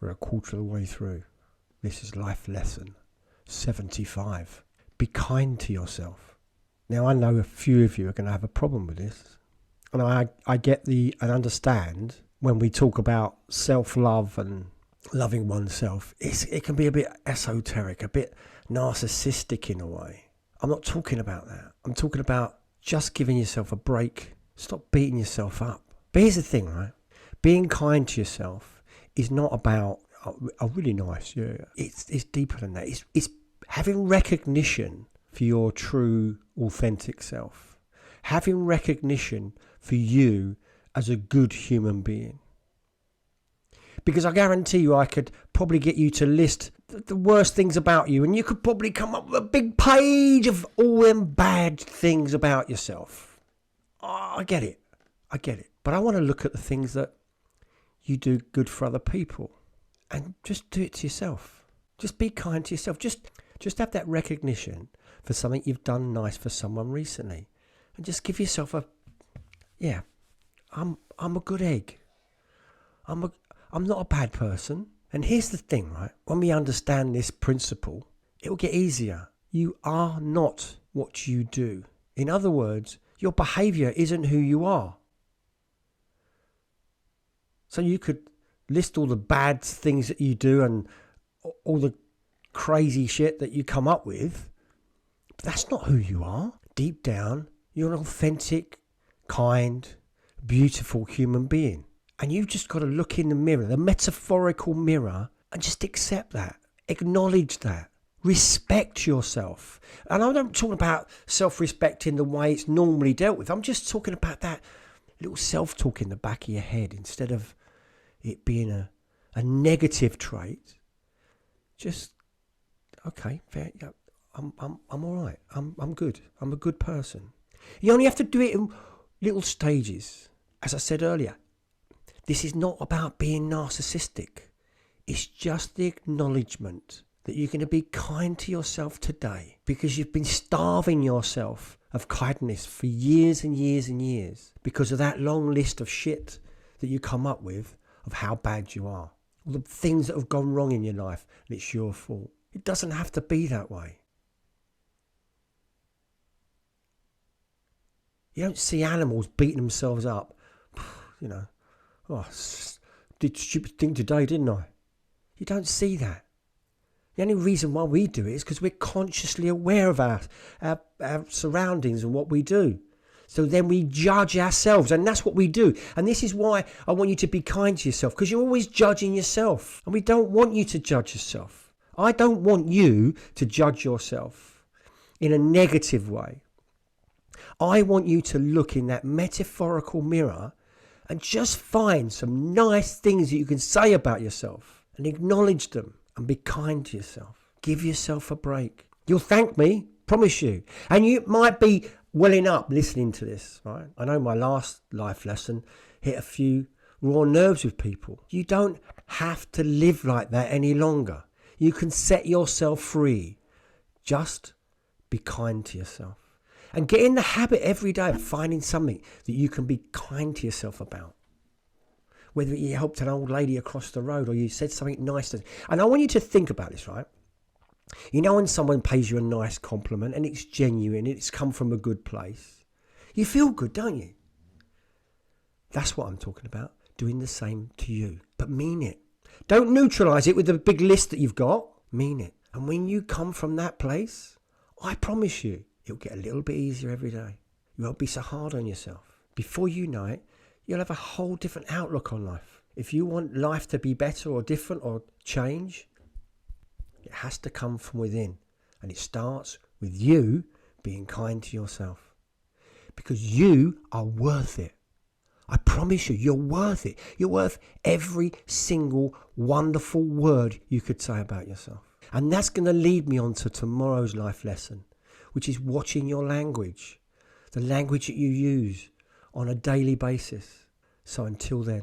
We're a quarter of the way through. This is life lesson 75. Be kind to yourself. Now, I know a few of you are going to have a problem with this. And I get and understand when we talk about self-love and loving oneself, it can be a bit esoteric, a bit narcissistic in a way. I'm not talking about that. I'm talking about just giving yourself a break. Stop beating yourself up. But here's the thing, right? Being kind to yourself is not about, oh, really nice, yeah. It's deeper than that. It's having recognition for your true, authentic self. Having recognition for you as a good human being. Because I guarantee you I could probably get you to list the worst things about you, and you could probably come up with a big page of all them bad things about yourself. Oh, I get it. But I want to look at the things that you do good for other people, and just do it to yourself. Just be kind to yourself. Just have that recognition for something you've done nice for someone recently, and just give yourself I'm a good egg. I'm not a bad person. And here's the thing, right? When we understand this principle, it will get easier. You are not what you do. In other words, your behavior isn't who you are. So you could list all the bad things that you do and all the crazy shit that you come up with, but that's not who you are. Deep down, you're an authentic, kind, beautiful human being. And you've just got to look in the mirror, the metaphorical mirror, and just accept that. Acknowledge that. Respect yourself. And I'm not talking about self-respect in the way it's normally dealt with. I'm just talking about that little self-talk in the back of your head, instead of it being a negative trait. Just, okay, fair, yeah, I'm all right. I'm good. I'm a good person. You only have to do it in little stages. As I said earlier, this is not about being narcissistic. It's just the acknowledgement that you're going to be kind to yourself today, because you've been starving yourself of kindness for years and years and years because of that long list of shit that you come up with of how bad you are. All the things that have gone wrong in your life, and it's your fault. It doesn't have to be that way. You don't see animals beating themselves up, you know. Oh, did a stupid thing today, didn't I? You don't see that. The only reason why we do it is because we're consciously aware of our surroundings and what we do. So then we judge ourselves, and that's what we do. And this is why I want you to be kind to yourself, because you're always judging yourself. And we don't want you to judge yourself. I don't want you to judge yourself in a negative way. I want you to look in that metaphorical mirror and just find some nice things that you can say about yourself and acknowledge them and be kind to yourself. Give yourself a break. You'll thank me, promise you. And you might be welling up listening to this, right? I know my last life lesson hit a few raw nerves with people. You don't have to live like that any longer. You can set yourself free. Just be kind to yourself. And get in the habit every day of finding something that you can be kind to yourself about. Whether you helped an old lady across the road or you said something nice to them. And I want you to think about this, right? You know, when someone pays you a nice compliment and it's genuine, it's come from a good place, you feel good, don't you? That's what I'm talking about. Doing the same to you. But mean it. Don't neutralise it with the big list that you've got. Mean it. And when you come from that place, I promise you, it'll get a little bit easier every day. You won't be so hard on yourself. Before you know it, you'll have a whole different outlook on life. If you want life to be better or different or change, it has to come from within. And it starts with you being kind to yourself. Because you are worth it. I promise you, you're worth it. You're worth every single wonderful word you could say about yourself. And that's going to lead me on to tomorrow's life lesson, which is watching your language, the language that you use on a daily basis. So until then.